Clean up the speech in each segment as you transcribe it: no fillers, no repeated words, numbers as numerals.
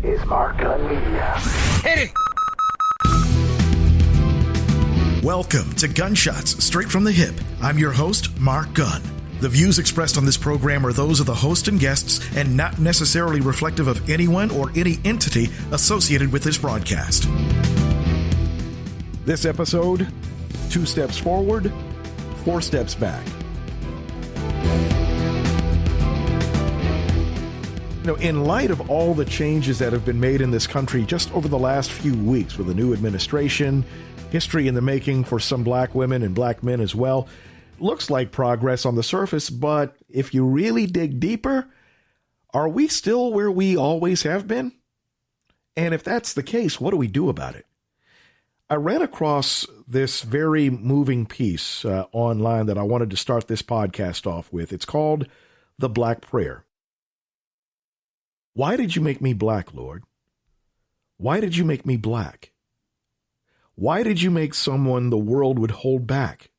is Mark Gunn Media. Hit it! Welcome to Gunshots Straight from the Hip. I'm your host, Mark Gunn. The views expressed on this program are those of the host and guests and not necessarily reflective of anyone or any entity associated with this broadcast. This episode, 2 steps forward, 4 steps back. In light of all the changes that have been made in this country just over the last few weeks with the new administration, history in the making for some black women and black men as well, looks like progress on the surface, but if you really dig deeper, are we still where we always have been? And if that's the case, what do we do about it? I ran across this very moving piece online that I wanted to start this podcast off with. It's called The Black Prayer. Why did you make me black, Lord? Why did you make me black? Why did you make someone the world would hold back?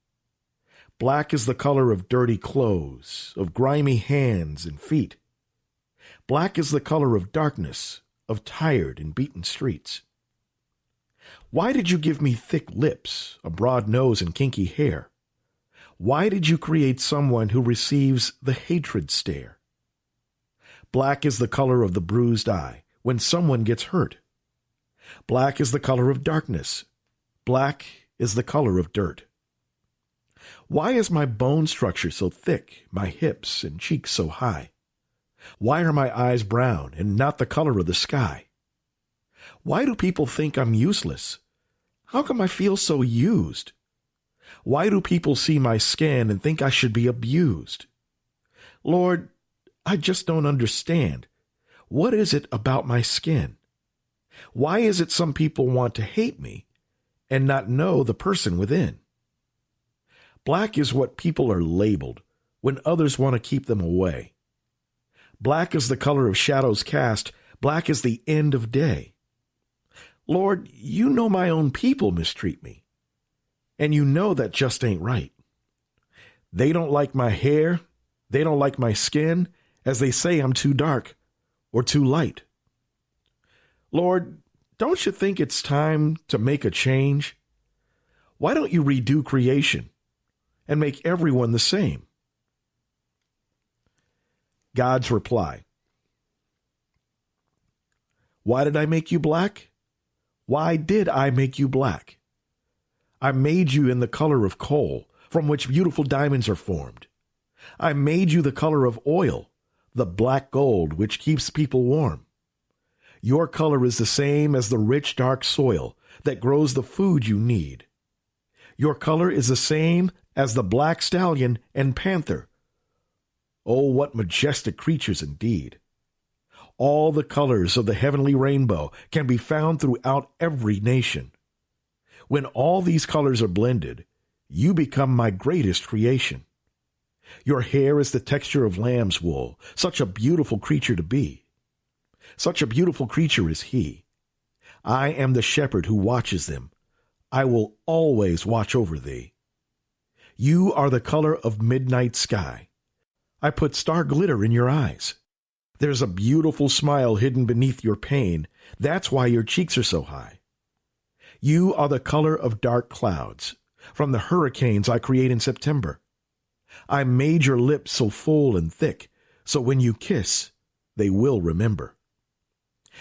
Black is the color of dirty clothes, of grimy hands and feet. Black is the color of darkness, of tired and beaten streets. Why did you give me thick lips, a broad nose, and kinky hair? Why did you create someone who receives the hatred stare? Black is the color of the bruised eye when someone gets hurt. Black is the color of darkness. Black is the color of dirt. Why is my bone structure so thick, my hips and cheeks so high? Why are my eyes brown and not the color of the sky? Why do people think I'm useless? How come I feel so used? Why do people see my skin and think I should be abused? Lord, I just don't understand. What is it about my skin? Why is it some people want to hate me and not know the person within? Black is what people are labeled when others want to keep them away. Black is the color of shadows cast. Black is the end of day. Lord, you know my own people mistreat me, and you know that just ain't right. They don't like my hair. They don't like my skin, as they say I'm too dark or too light. Lord, don't you think it's time to make a change? Why don't you redo creation and make everyone the same? God's reply. Why did I make you black? Why did I make you black? I made you in the color of coal, from which beautiful diamonds are formed. I made you the color of oil, the black gold which keeps people warm. Your color is the same as the rich dark soil that grows the food you need. Your color is the same as the black stallion and panther. Oh, what majestic creatures indeed. All the colors of the heavenly rainbow can be found throughout every nation. When all these colors are blended, you become my greatest creation. Your hair is the texture of lamb's wool, such a beautiful creature to be. Such a beautiful creature is he. I am the shepherd who watches them. I will always watch over thee. You are the color of midnight sky. I put star glitter in your eyes. There's a beautiful smile hidden beneath your pain. That's why your cheeks are so high. You are the color of dark clouds, from the hurricanes I create in September. I made your lips so full and thick, so when you kiss, they will remember.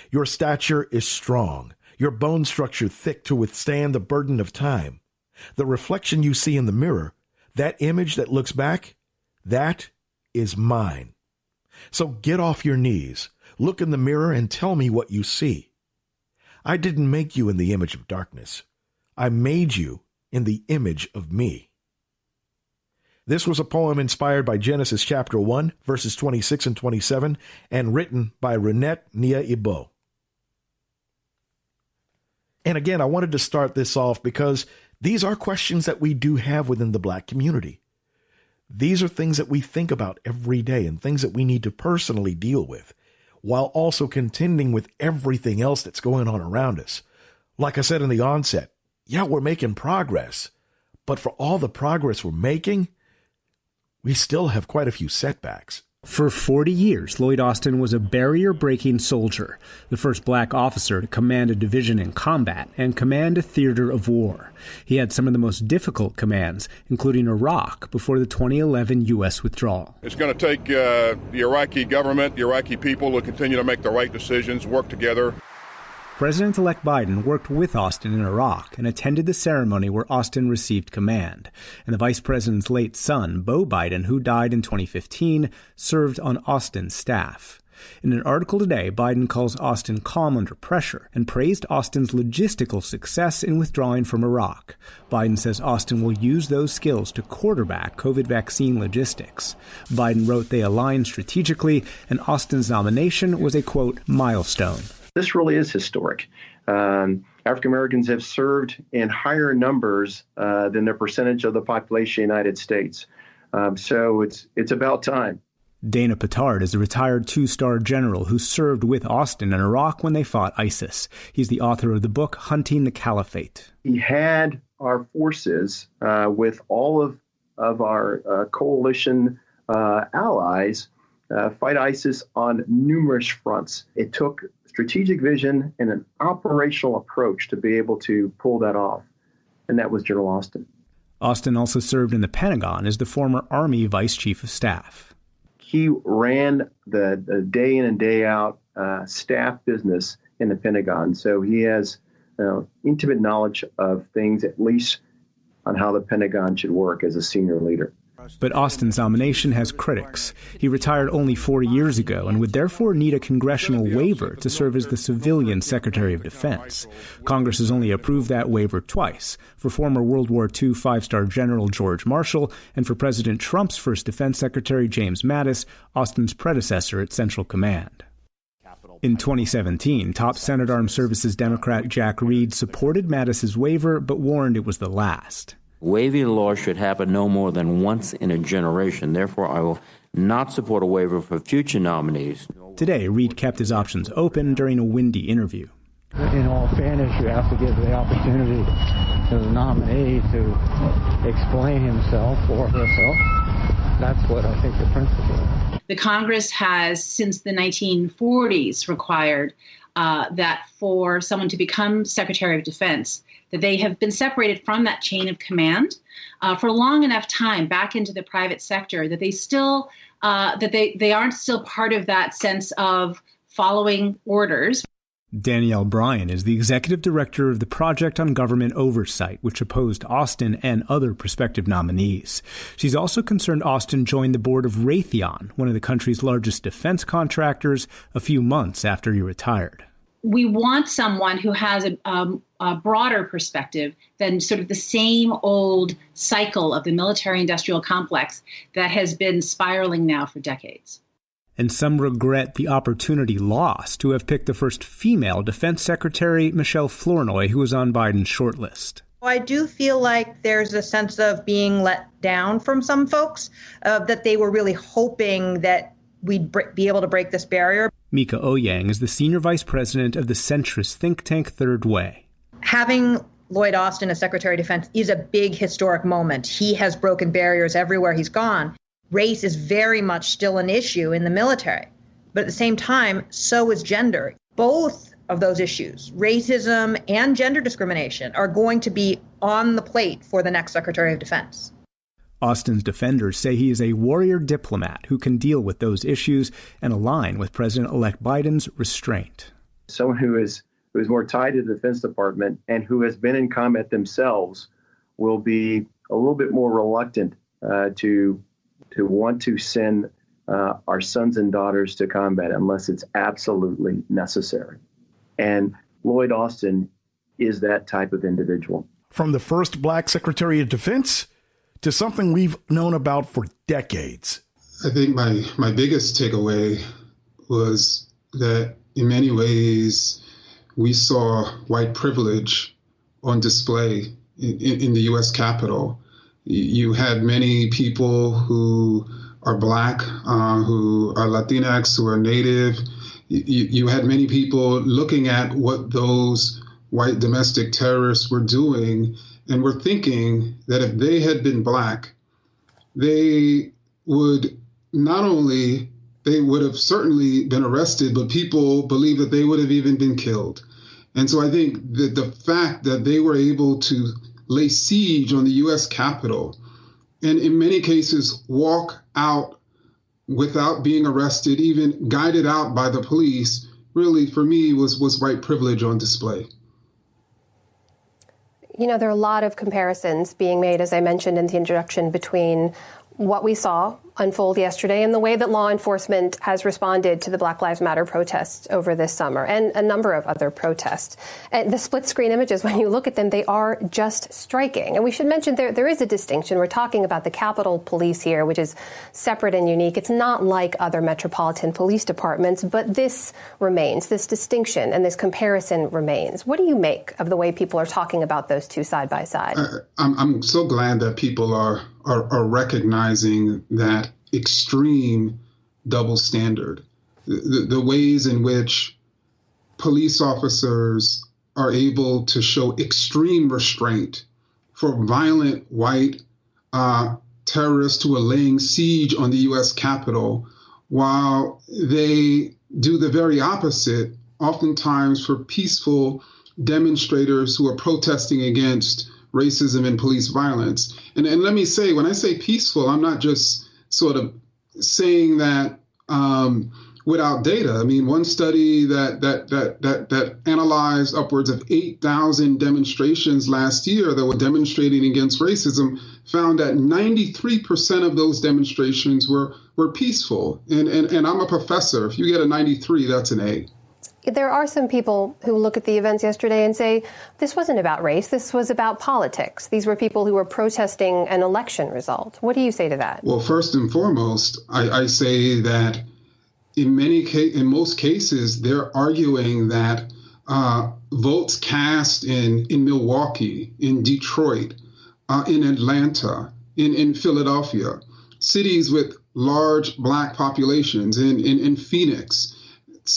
Your stature is strong, your bone structure thick to withstand the burden of time. The reflection you see in the mirror, that image that looks back, that is mine. So get off your knees, look in the mirror and tell me what you see. I didn't make you in the image of darkness. I made you in the image of me. This was a poem inspired by Genesis chapter 1, verses 26 and 27, and written by Renette Nia Ibo. And again, I wanted to start this off because these are questions that we do have within the black community. These are things that we think about every day and things that we need to personally deal with, while also contending with everything else that's going on around us. Like I said in the onset, yeah, we're making progress, but for all the progress we're making, we still have quite a few setbacks. For 40 years, Lloyd Austin was a barrier-breaking soldier, the first black officer to command a division in combat and command a theater of war. He had some of the most difficult commands, including Iraq, before the 2011 U.S. withdrawal. It's going to take the Iraqi government, the Iraqi people to continue to make the right decisions, work together. President-elect Biden worked with Austin in Iraq and attended the ceremony where Austin received command. And the vice president's late son, Beau Biden, who died in 2015, served on Austin's staff. In an article today, Biden calls Austin calm under pressure and praised Austin's logistical success in withdrawing from Iraq. Biden says Austin will use those skills to quarterback COVID vaccine logistics. Biden wrote they align strategically, and Austin's nomination was a, quote, milestone. This really is historic. African Americans have served in higher numbers than their percentage of the population of the United States. So it's about time. Dana Petard is a retired two-star general who served with Austin in Iraq when they fought ISIS. He's the author of the book Hunting the Caliphate. He had our forces with all of our coalition allies fight ISIS on numerous fronts. It took strategic vision and an operational approach to be able to pull that off. And that was General Austin. Austin also served in the Pentagon as the former Army Vice Chief of Staff. He ran the day in and day out staff business in the Pentagon. So he has intimate knowledge of things, at least on how the Pentagon should work as a senior leader. But Austin's nomination has critics. He retired only 4 years ago and would therefore need a congressional waiver to serve as the civilian Secretary of Defense. Congress has only approved that waiver twice, for former World War II five-star General George Marshall and for President Trump's first Defense Secretary James Mattis, Austin's predecessor at Central Command. In 2017, top Senate Armed Services Democrat Jack Reed supported Mattis's waiver but warned it was the last. Waiving the law should happen no more than once in a generation. Therefore, I will not support a waiver for future nominees. Today, Reed kept his options open during a windy interview. In all fairness, you have to give the opportunity to the nominee to explain himself or herself. That's what I think the principle is. The Congress has, since the 1940s, required that for someone to become Secretary of Defense, that they have been separated from that chain of command for a long enough time back into the private sector that they still they aren't still part of that sense of following orders. Danielle Bryan is the executive director of the Project on Government Oversight, which opposed Austin and other prospective nominees. She's also concerned Austin joined the board of Raytheon, one of the country's largest defense contractors, a few months after he retired. We want someone who has a broader perspective than sort of the same old cycle of the military-industrial complex that has been spiraling now for decades. And some regret the opportunity lost to have picked the first female Defense Secretary, Michelle Flournoy, who was on Biden's shortlist. I do feel like there's a sense of being let down from some folks, that they were really hoping that we'd be able to break this barrier. Mika Oyang is the senior vice president of the centrist think tank Third Way. Having Lloyd Austin as Secretary of Defense is a big historic moment. He has broken barriers everywhere he's gone. Race is very much still an issue in the military. But at the same time, so is gender. Both of those issues, racism and gender discrimination, are going to be on the plate for the next Secretary of Defense. Austin's defenders say he is a warrior diplomat who can deal with those issues and align with President-elect Biden's restraint. Someone who is more tied to the Defense Department and who has been in combat themselves will be a little bit more reluctant to want to send our sons and daughters to combat unless it's absolutely necessary. And Lloyd Austin is that type of individual. From the first black Secretary of Defense to something we've known about for decades. I think my biggest takeaway was that in many ways we saw white privilege on display in the U.S. Capitol. You had many people who are Black, who are Latinx, who are Native. You had many people looking at what those white domestic terrorists were doing and were thinking that if they had been Black, they would not only they would have certainly been arrested, but people believe that they would have even been killed. And so I think that the fact that they were able to lay siege on the U.S. Capitol and in many cases walk out without being arrested, even guided out by the police, really, for me, was white privilege on display. You know, there are a lot of comparisons being made, as I mentioned in the introduction, between what we saw unfold yesterday and the way that law enforcement has responded to the Black Lives Matter protests over this summer and a number of other protests. And the split screen images, when you look at them, they are just striking. And we should mention there is a distinction. We're talking about the Capitol Police here, which is separate and unique. It's not like other metropolitan police departments, but this remains. This distinction and this comparison remains. What do you make of the way people are talking about those two side by side? I'm so glad that people are recognizing that extreme double standard, the ways in which police officers are able to show extreme restraint for violent white terrorists who are laying siege on the U.S. Capitol, while they do the very opposite, oftentimes for peaceful demonstrators who are protesting against racism and police violence. And let me say, when I say peaceful, I'm not just sort of saying that without data. I mean, one study that analyzed upwards of 8,000 demonstrations last year that were demonstrating against racism found that 93% of those demonstrations were peaceful. And I'm a professor. If you get a 93, that's an A. There are some people who look at the events yesterday and say, this wasn't about race, this was about politics. These were people who were protesting an election result. What do you say to that? Well, first and foremost, I say that in most cases, they're arguing that votes cast in Milwaukee, in Detroit, in Atlanta, in Philadelphia, cities with large Black populations, in Phoenix,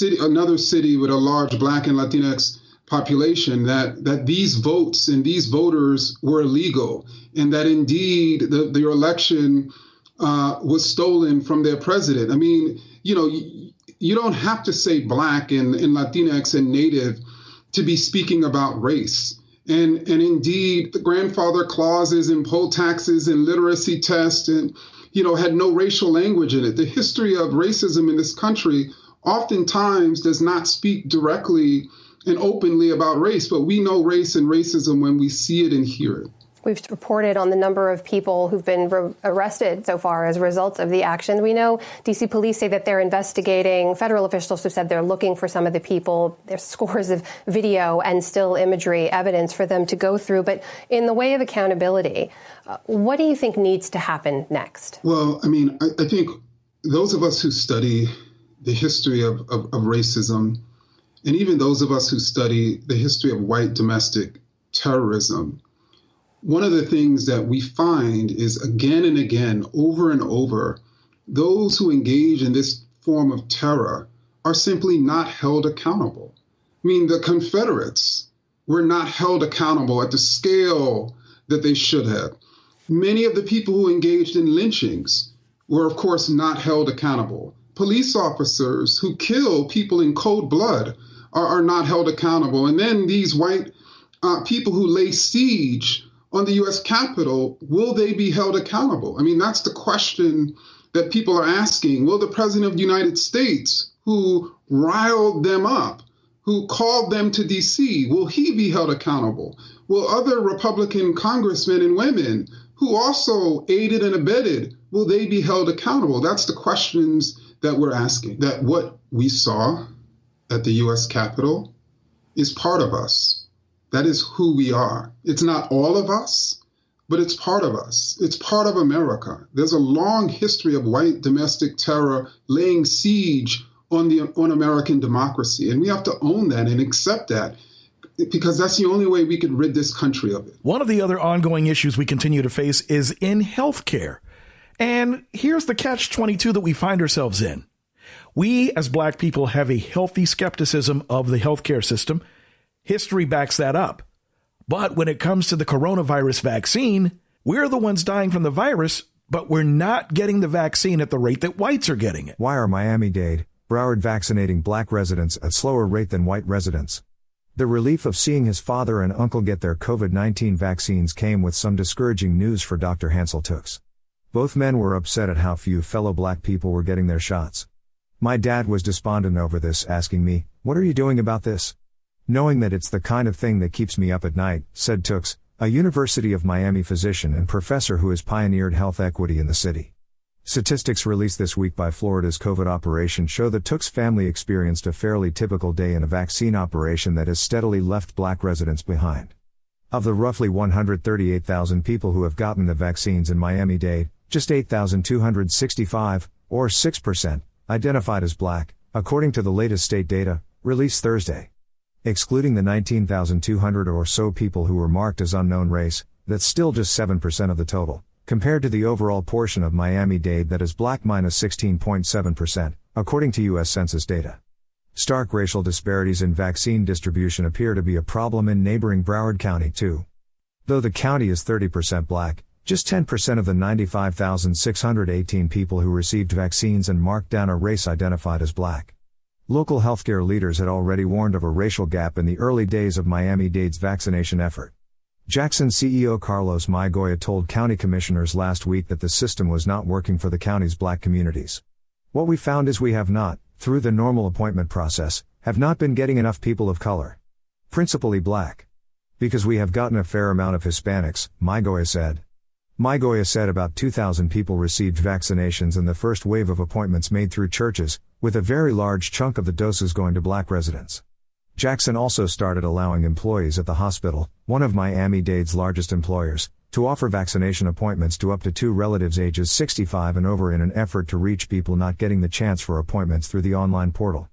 another city with a large Black and Latinx population, that these votes and these voters were illegal, and that indeed the election was stolen from their president. I mean, you don't have to say Black and Latinx and Native to be speaking about race. And indeed, the grandfather clauses and poll taxes and literacy tests and, had no racial language in it. The history of racism in this country oftentimes does not speak directly and openly about race, but we know race and racism when we see it and hear it. We've reported on the number of people who've been arrested so far as a result of the action. We know D.C. police say that they're investigating. Federal officials have said they're looking for some of the people. There's scores of video and still imagery evidence for them to go through. But in the way of accountability, what do you think needs to happen next? Well, I mean, I think those of us who study the history of racism, and even those of us who study the history of white domestic terrorism, one of the things that we find is again and again, over and over, those who engage in this form of terror are simply not held accountable. I mean, the Confederates were not held accountable at the scale that they should have. Many of the people who engaged in lynchings were, of course, not held accountable. Police officers who kill people in cold blood are not held accountable. And then these white people who lay siege on the U.S. Capitol, will they be held accountable? I mean, that's the question that people are asking. Will the President of the United States, who riled them up, who called them to D.C., will he be held accountable? Will other Republican congressmen and women who also aided and abetted, will they be held accountable? That's the questions that we're asking. That what we saw at the U.S. Capitol is part of us. That is who we are. It's not all of us, but it's part of us. It's part of America. There's a long history of white domestic terror laying siege on American democracy. And we have to own that and accept that, because that's the only way we can rid this country of it. One of the other ongoing issues we continue to face is in healthcare. And here's the catch-22 that we find ourselves in. We, as Black people, have a healthy skepticism of the healthcare system. History backs that up. But when it comes to the coronavirus vaccine, we're the ones dying from the virus, but we're not getting the vaccine at the rate that whites are getting it. Why are Miami-Dade, Broward vaccinating black residents at slower rate than white residents? The relief of seeing his father and uncle get their COVID-19 vaccines came with some discouraging news for Dr. Hansel Tooks. Both men were upset at how few fellow black people were getting their shots. My dad was despondent over this, asking me, "What are you doing about this?" "Knowing that it's the kind of thing that keeps me up at night," said Tooks, a University of Miami physician and professor who has pioneered health equity in the city. Statistics released this week by Florida's COVID operation show that Tooks' family experienced a fairly typical day in a vaccine operation that has steadily left black residents behind. Of the roughly 138,000 people who have gotten the vaccines in Miami-Dade, just 8,265, or 6%, identified as black, according to the latest state data, released Thursday. Excluding the 19,200 or so people who were marked as unknown race, that's still just 7% of the total, compared to the overall portion of Miami-Dade that is black minus 16.7%, according to U.S. Census data. Stark racial disparities in vaccine distribution appear to be a problem in neighboring Broward County too. Though the county is 30% black, just 10% of the 95,618 people who received vaccines and marked down a race identified as black. Local healthcare leaders had already warned of a racial gap in the early days of Miami-Dade's vaccination effort. Jackson CEO Carlos Maygoya told county commissioners last week that the system was not working for the county's black communities. "What we found is we have not, through the normal appointment process, have not been getting enough people of color. Principally black. Because we have gotten a fair amount of Hispanics," Maygoya said. Maygoya said about 2,000 people received vaccinations in the first wave of appointments made through churches, with a very large chunk of the doses going to black residents. Jackson also started allowing employees at the hospital, one of Miami-Dade's largest employers, to offer vaccination appointments to up to 2 relatives ages 65 and over in an effort to reach people not getting the chance for appointments through the online portal.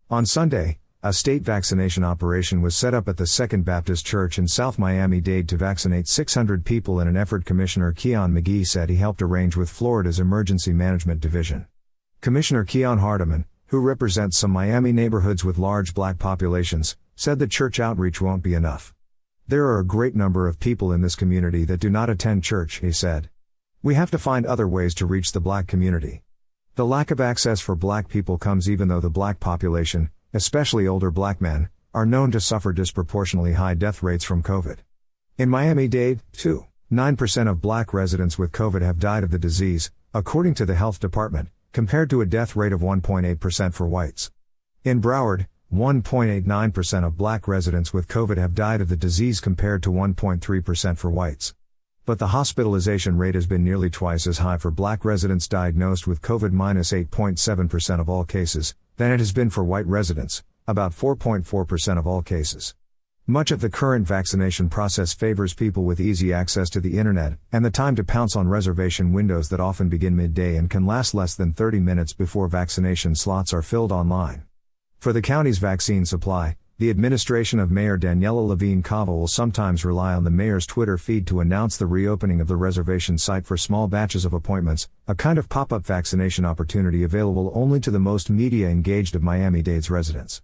On Sunday, a state vaccination operation was set up at the Second Baptist Church in South Miami-Dade to vaccinate 600 people in an effort Commissioner Keon McGee said he helped arrange with Florida's Emergency Management Division. Commissioner Keon Hardiman, who represents some Miami neighborhoods with large black populations, said the church outreach won't be enough. "There are a great number of people in this community that do not attend church," he said. "We have to find other ways to reach the black community. The lack of access for black people comes even though the black population, especially older black men, are known to suffer disproportionately high death rates from COVID. In Miami-Dade, too, 9% of black residents with COVID have died of the disease, according to the health department, compared to a death rate of 1.8% for whites. In Broward, 1.89% of black residents with COVID have died of the disease compared to 1.3% for whites. But the hospitalization rate has been nearly twice as high for black residents diagnosed with COVID minus 8.7% of all cases, than it has been for white residents, about 4.4% of all cases. Much of the current vaccination process favors people with easy access to the internet, and the time to pounce on reservation windows that often begin midday and can last less than 30 minutes before vaccination slots are filled online. For the county's vaccine supply, the administration of Mayor Daniela Levine Cava will sometimes rely on the mayor's Twitter feed to announce the reopening of the reservation site for small batches of appointments, a kind of pop-up vaccination opportunity available only to the most media-engaged of Miami-Dade's residents.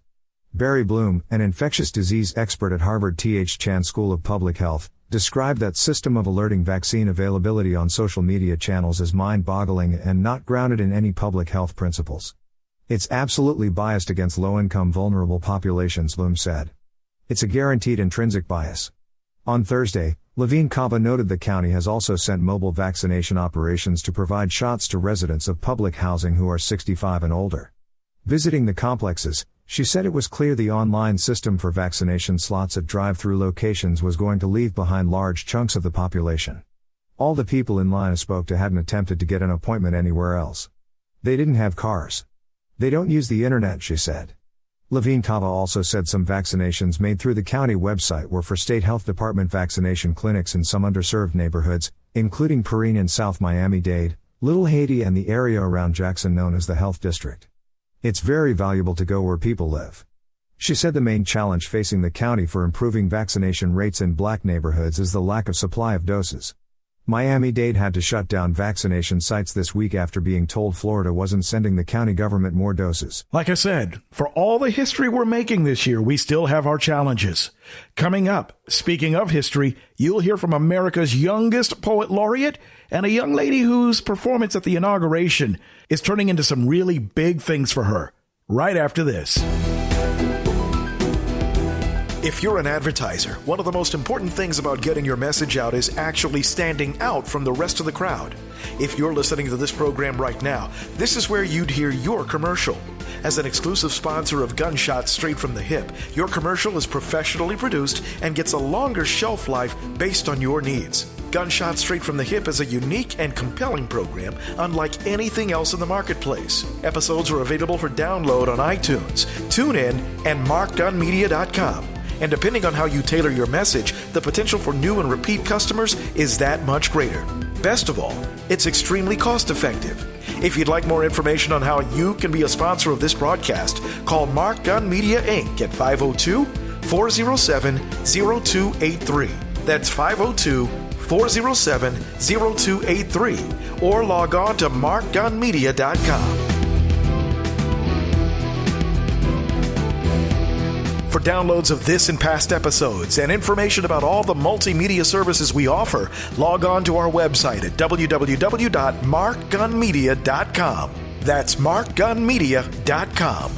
Barry Bloom, an infectious disease expert at Harvard T.H. Chan School of Public Health, described that system of alerting vaccine availability on social media channels as mind-boggling and not grounded in any public health principles. "It's absolutely biased against low-income vulnerable populations," Bloom said. "It's a guaranteed intrinsic bias." On Thursday, Levine Cava noted the county has also sent mobile vaccination operations to provide shots to residents of public housing who are 65 and older. Visiting the complexes, she said it was clear the online system for vaccination slots at drive-through locations was going to leave behind large chunks of the population. All the people in line I spoke to hadn't attempted to get an appointment anywhere else. They didn't have cars. They don't use the internet, she said. Levine Cava also said some vaccinations made through the county website were for state health department vaccination clinics in some underserved neighborhoods, including Perrine in South Miami-Dade, Little Haiti and the area around Jackson known as the Health District. "It's very valuable to go where people live." She said the main challenge facing the county for improving vaccination rates in black neighborhoods is the lack of supply of doses. Miami-Dade had to shut down vaccination sites this week after being told Florida wasn't sending the county government more doses. Like I said, for all the history we're making this year, we still have our challenges. Coming up, speaking of history, you'll hear from America's youngest poet laureate and a young lady whose performance at the inauguration is turning into some really big things for her. Right after this. If you're an advertiser, one of the most important things about getting your message out is actually standing out from the rest of the crowd. If you're listening to this program right now, this is where you'd hear your commercial. As an exclusive sponsor of Gunshots Straight from the Hip, your commercial is professionally produced and gets a longer shelf life based on your needs. Gunshots Straight from the Hip is a unique and compelling program unlike anything else in the marketplace. Episodes are available for download on iTunes, TuneIn, and MarkGunMedia.com. And depending on how you tailor your message, the potential for new and repeat customers is that much greater. Best of all, it's extremely cost-effective. If you'd like more information on how you can be a sponsor of this broadcast, call Mark Gun Media, Inc. at 502-407-0283. That's 502-407-0283. Or log on to markgunmedia.com. For downloads of this and past episodes and information about all the multimedia services we offer, log on to our website at www.markgunmedia.com. That's markgunmedia.com.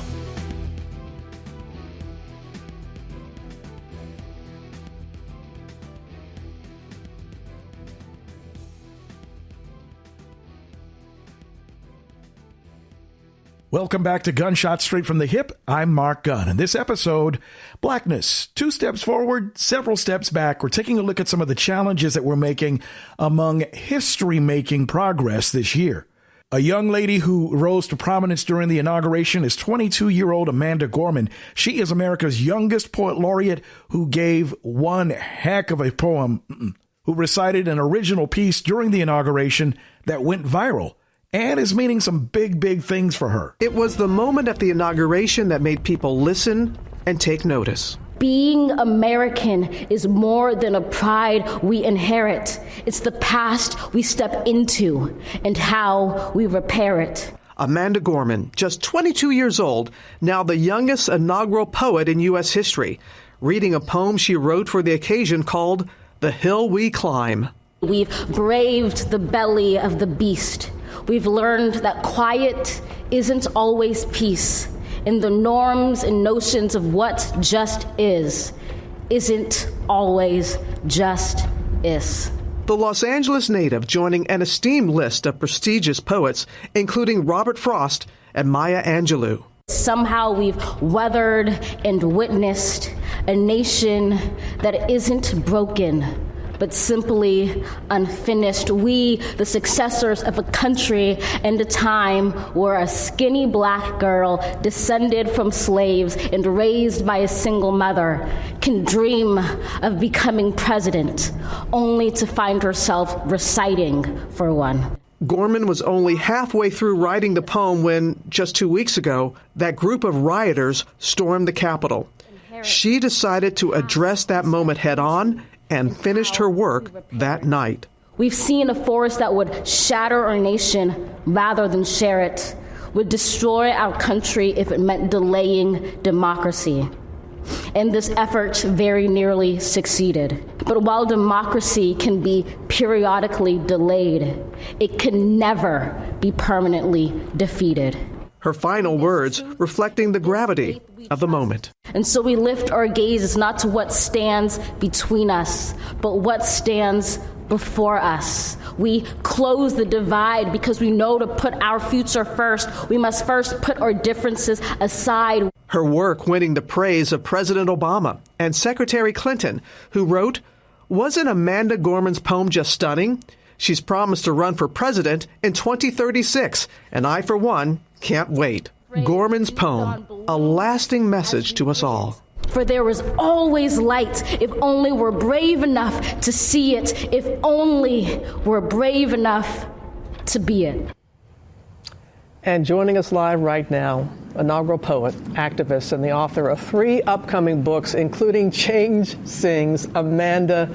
Welcome back to Gunshots Straight from the Hip. I'm Mark Gunn. In this episode, Blackness. 2 steps forward, several steps back. We're taking a look at some of the challenges that we're making among history-making progress this year. A young lady who rose to prominence during the inauguration is 22-year-old Amanda Gorman. She is America's youngest poet laureate who gave one heck of a poem, who recited an original piece during the inauguration that went viral and is meaning some big, big things for her. It was the moment at the inauguration that made people listen and take notice. Being American is more than a pride we inherit. It's the past we step into and how we repair it. Amanda Gorman, just 22 years old, now the youngest inaugural poet in U.S. history, reading a poem she wrote for the occasion called The Hill We Climb. We've braved the belly of the beast. We've learned that quiet isn't always peace, and the norms and notions of what just isn't always just is. The Los Angeles native joining an esteemed list of prestigious poets, including Robert Frost and Maya Angelou. Somehow we've weathered and witnessed a nation that isn't broken, but simply unfinished. We, the successors of a country and a time where a skinny black girl descended from slaves and raised by a single mother can dream of becoming president, only to find herself reciting for one. Gorman was only halfway through writing the poem when, just 2 weeks ago, that group of rioters stormed the Capitol. She decided to address that moment head on and finished her work that night. We've seen a force that would shatter our nation rather than share it, would destroy our country if it meant delaying democracy. And this effort very nearly succeeded. But while democracy can be periodically delayed, it can never be permanently defeated. Her final words reflecting the gravity of the moment. And so we lift our gazes not to what stands between us, but what stands before us. We close the divide because we know to put our future first, we must first put our differences aside. Her work winning the praise of President Obama and Secretary Clinton, who wrote, "Wasn't Amanda Gorman's poem just stunning? She's promised to run for president in 2036, and I, for one, can't wait." Gorman's poem, a lasting message to us all. For there was always light, if only we're brave enough to see it, if only we're brave enough to be it. And joining us live right now, inaugural poet, activist, and the author of 3 upcoming books, including Change Sings, Amanda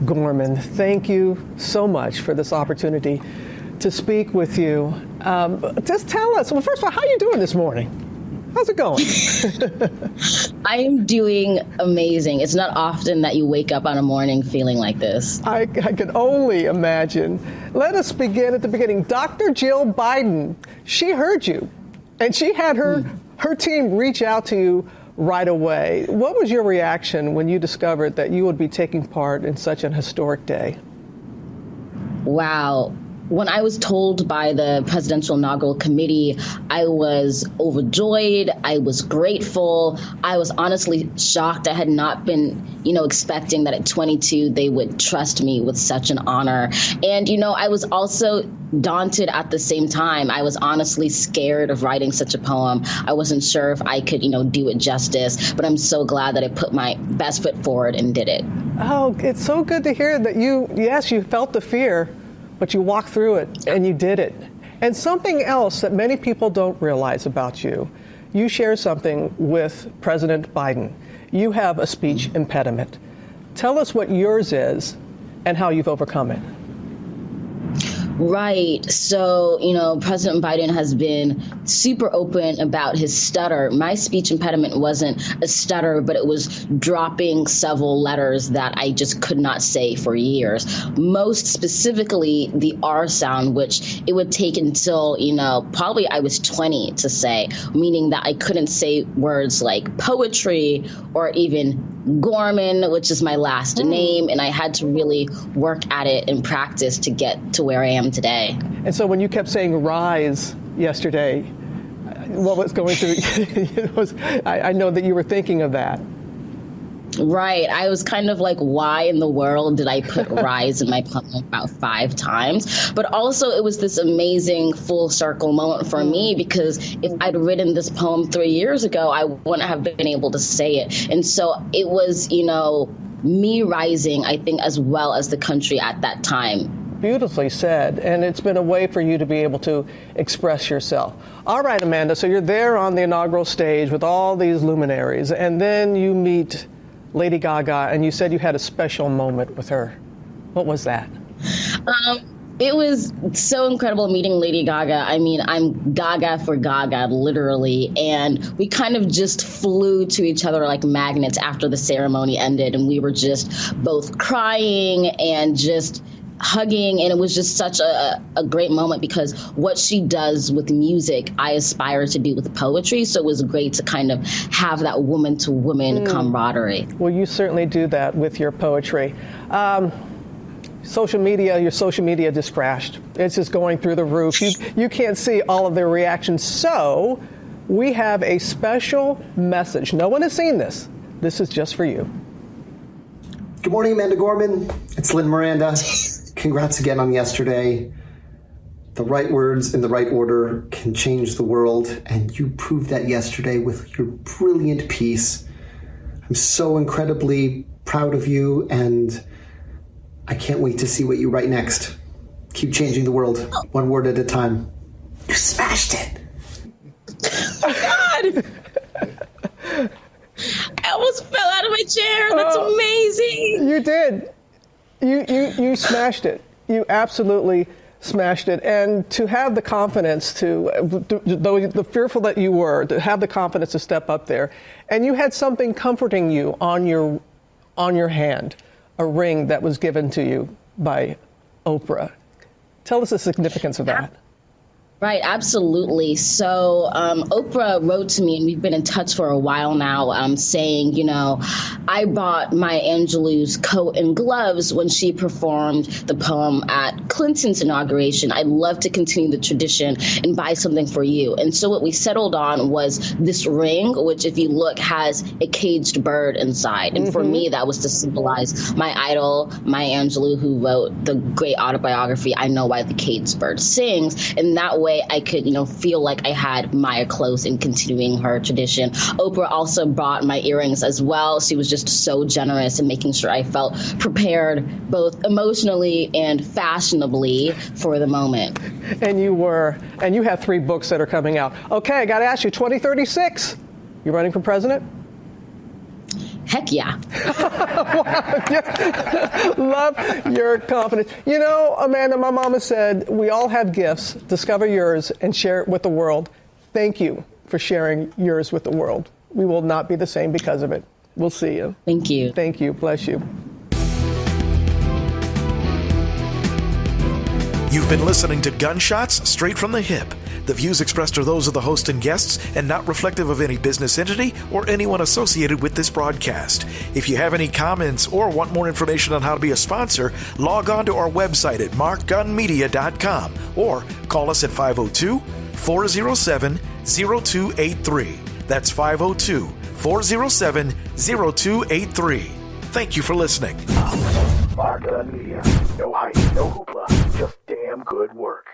Gorman, thank you so much for this opportunity to speak with you. Just tell us, well, first of all, how are you doing this morning? How's it going? I am doing amazing. It's not often that you wake up on a morning feeling like this. I can only imagine. Let us begin at the beginning. Dr. Jill Biden, she heard you, and she had her team reach out to you right away. What was your reaction when you discovered that you would be taking part in such an historic day? Wow. When I was told by the Presidential Inaugural Committee, I was overjoyed. I was grateful. I was honestly shocked. I had not been, expecting that at 22 they would trust me with such an honor. And, I was also daunted at the same time. I was honestly scared of writing such a poem. I wasn't sure if I could, do it justice. But I'm so glad that I put my best foot forward and did it. Oh, it's so good to hear that you felt the fear, but you walked through it and you did it. And something else that many people don't realize about you, you share something with President Biden. You have a speech impediment. Tell us what yours is and how you've overcome it. Right. So, President Biden has been super open about his stutter. My speech impediment wasn't a stutter, but it was dropping several letters that I just could not say for years. Most specifically, the R sound, which it would take until, probably I was 20 to say, meaning that I couldn't say words like poetry or even Gorman, which is my last name, and I had to really work at it and practice to get to where I am today. And so when you kept saying rise yesterday, what was going through? I know that you were thinking of that. Right. I was kind of like, why in the world did I put rise in my poem about 5 times? But also it was this amazing full circle moment for me, because if I'd written this poem 3 years ago, I wouldn't have been able to say it. And so it was, me rising, I think, as well as the country at that time. Beautifully said. And it's been a way for you to be able to express yourself. All right, Amanda, so you're there on the inaugural stage with all these luminaries, and then you meet Lady Gaga, and you said you had a special moment with her. What was that? It was so incredible meeting Lady Gaga. I mean, I'm Gaga for Gaga, literally. And we kind of just flew to each other like magnets after the ceremony ended. And we were just both crying and just hugging, and it was just such a great moment, because what she does with music, I aspire to do with poetry. So it was great to kind of have that woman-to-woman camaraderie. Well, you certainly do that with your poetry. Your social media just crashed. It's just going through the roof. You can't see all of their reactions. So we have a special message. No one has seen this. This is just for you. Good morning, Amanda Gorman. It's Lynn Miranda. Congrats again on yesterday. The right words in the right order can change the world, and you proved that yesterday with your brilliant piece. I'm so incredibly proud of you, and I can't wait to see what you write next. Keep changing the world, one word at a time. You smashed it. God! I almost fell out of my chair. That's amazing. You did. You smashed it. You absolutely smashed it. And to have the confidence though the fearful that you were, to have the confidence to step up there, and you had something comforting you on your hand, a ring that was given to you by Oprah. Tell us the significance of that. Right, absolutely. So Oprah wrote to me, and we've been in touch for a while now, saying, I bought Maya Angelou's coat and gloves when she performed the poem at Clinton's inauguration. I'd love to continue the tradition and buy something for you. And so what we settled on was this ring, which, if you look, has a caged bird inside. And for me, that was to symbolize my idol, Maya Angelou, who wrote the great autobiography, I Know Why the Caged Bird Sings. And that way I could, feel like I had Maya close in continuing her tradition. Oprah also brought my earrings as well. She was just so generous in making sure I felt prepared both emotionally and fashionably for the moment. And you were. And you have 3 books that are coming out. Okay, I got to ask you, 2036, you running for president? Heck yeah. Love your confidence. You know, Amanda, my mama said we all have gifts. Discover yours and share it with the world. Thank you for sharing yours with the world. We will not be the same because of it. We'll see you. Thank you. Thank you. Bless you. You've been listening to Gunshots Straight from the Hip. The views expressed are those of the host and guests and not reflective of any business entity or anyone associated with this broadcast. If you have any comments or want more information on how to be a sponsor, log on to our website at markgunmedia.com or call us at 502-407-0283. That's 502-407-0283. Thank you for listening. Mark Gun Media. No hype, no hoopla, just damn good work.